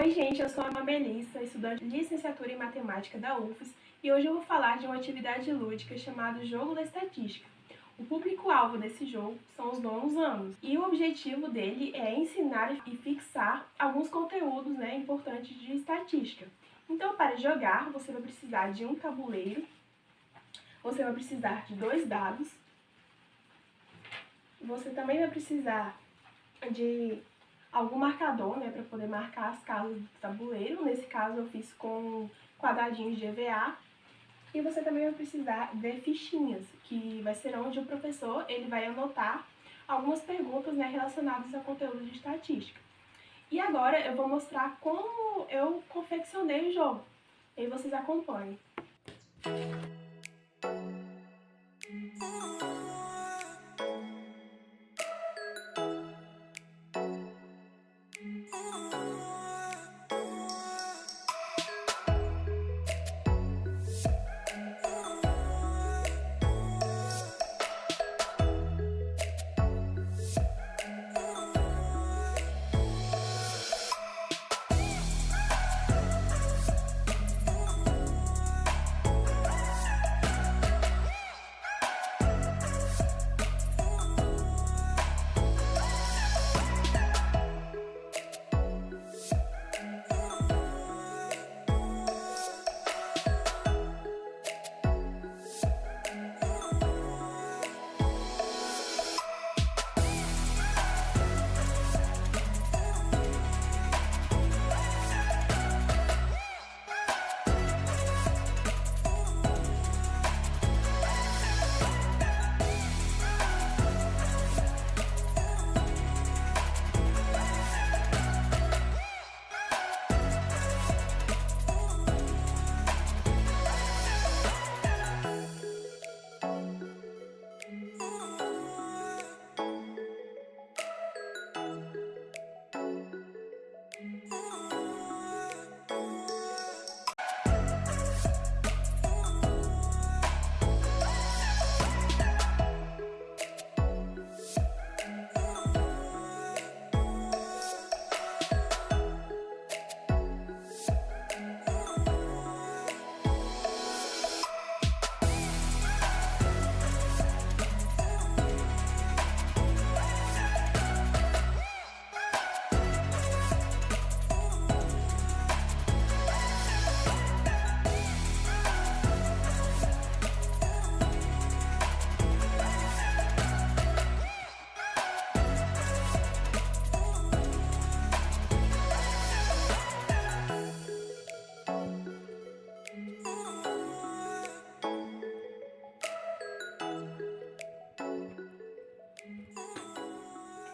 Oi gente, eu sou a Ana Melissa, estudante de licenciatura em matemática da UFES, e hoje eu vou falar de uma atividade lúdica chamada Jogo da Estatística. O público-alvo desse jogo são os nonos anos, e o objetivo dele é ensinar e fixar alguns conteúdos importantes de estatística. Então, para jogar, você vai precisar de um tabuleiro, você vai precisar de 2 dados, você também vai precisar de algum marcador, para poder marcar as casas do tabuleiro. Nesse caso eu fiz com quadradinhos de EVA. E você também vai precisar de fichinhas, que vai ser onde o professor ele vai anotar algumas perguntas relacionadas ao conteúdo de estatística. E agora eu vou mostrar como eu confeccionei o jogo. E aí vocês acompanhem.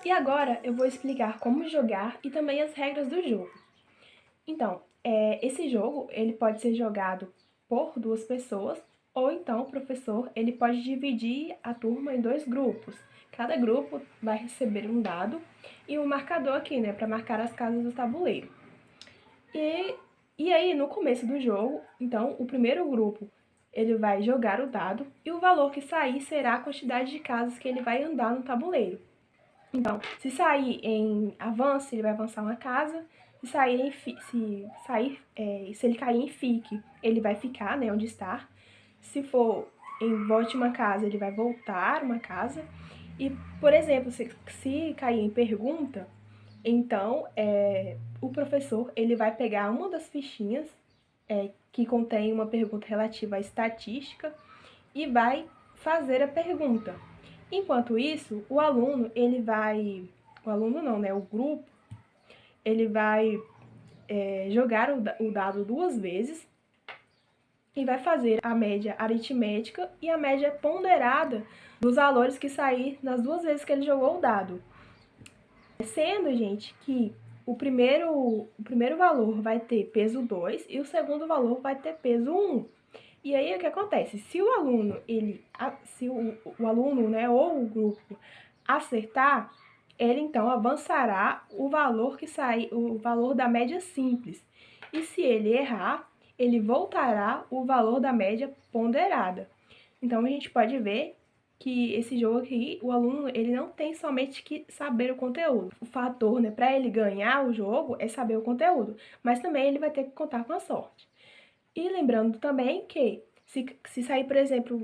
E agora eu vou explicar como jogar e também as regras do jogo. Então, esse jogo ele pode ser jogado por 2 pessoas, ou então o professor ele pode dividir a turma em 2 grupos. Cada grupo vai receber um dado e um marcador aqui, para marcar as casas do tabuleiro. E aí, no começo do jogo, então, o primeiro grupo ele vai jogar o dado e o valor que sair será a quantidade de casas que ele vai andar no tabuleiro. Então, se sair em avanço, ele vai avançar uma casa. Se ele cair em fique, ele vai ficar, onde está. Se for em volte uma casa, ele vai voltar uma casa. E, por exemplo, se cair em pergunta, então o professor ele vai pegar uma das fichinhas que contém uma pergunta relativa à estatística e vai fazer a pergunta. Enquanto isso, o grupo, ele vai jogar o dado 2 vezes e vai fazer a média aritmética e a média ponderada dos valores que sair nas 2 vezes que ele jogou o dado. Sendo, gente, que o primeiro valor vai ter peso 2 e o segundo valor vai ter peso 1. E aí o que acontece? Se o aluno, ou o grupo acertar, ele então avançará o valor o valor da média simples. E se ele errar, ele voltará o valor da média ponderada. Então a gente pode ver que esse jogo aqui, o aluno, ele não tem somente que saber o conteúdo. O fator, né, para ele ganhar o jogo é saber o conteúdo, mas também ele vai ter que contar com a sorte. E lembrando também que se sair, por exemplo,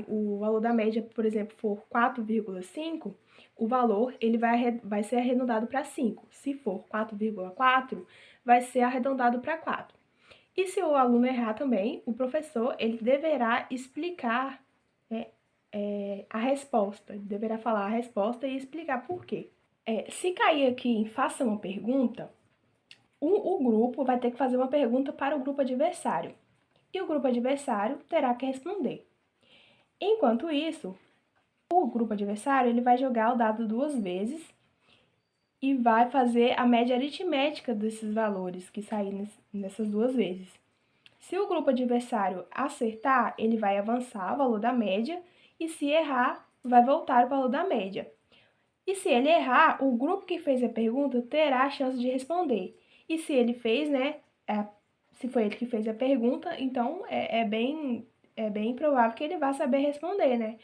o valor da média, por exemplo, for 4,5, o valor ele vai ser arredondado para 5. Se for 4,4, vai ser arredondado para 4. E se o aluno errar também, o professor ele deverá explicar, né, a resposta, ele deverá falar a resposta e explicar por quê. Se cair aqui em faça uma pergunta, o grupo vai ter que fazer uma pergunta para o grupo adversário e o grupo adversário terá que responder. Enquanto isso, o grupo adversário ele vai jogar o dado 2 vezes e vai fazer a média aritmética desses valores que saírem nessas 2 vezes. Se o grupo adversário acertar, ele vai avançar o valor da média, e se errar, vai voltar o valor da média. E se ele errar, o grupo que fez a pergunta terá a chance de responder. E se ele fez, né, se foi ele que fez a pergunta, então é bem provável que ele vá saber responder, né?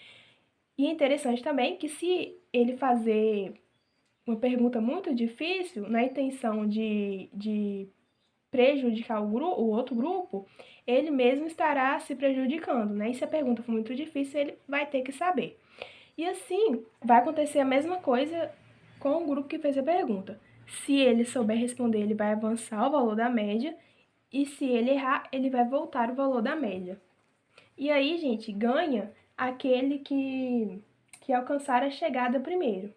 E é interessante também que se ele fazer uma pergunta muito difícil, na intenção de prejudicar o outro grupo, ele mesmo estará se prejudicando, né? E se a pergunta for muito difícil, ele vai ter que saber. E assim, vai acontecer a mesma coisa com o grupo que fez a pergunta. Se ele souber responder, ele vai avançar o valor da média, e se ele errar, ele vai voltar o valor da média. E aí, gente, ganha aquele que alcançar a chegada primeiro.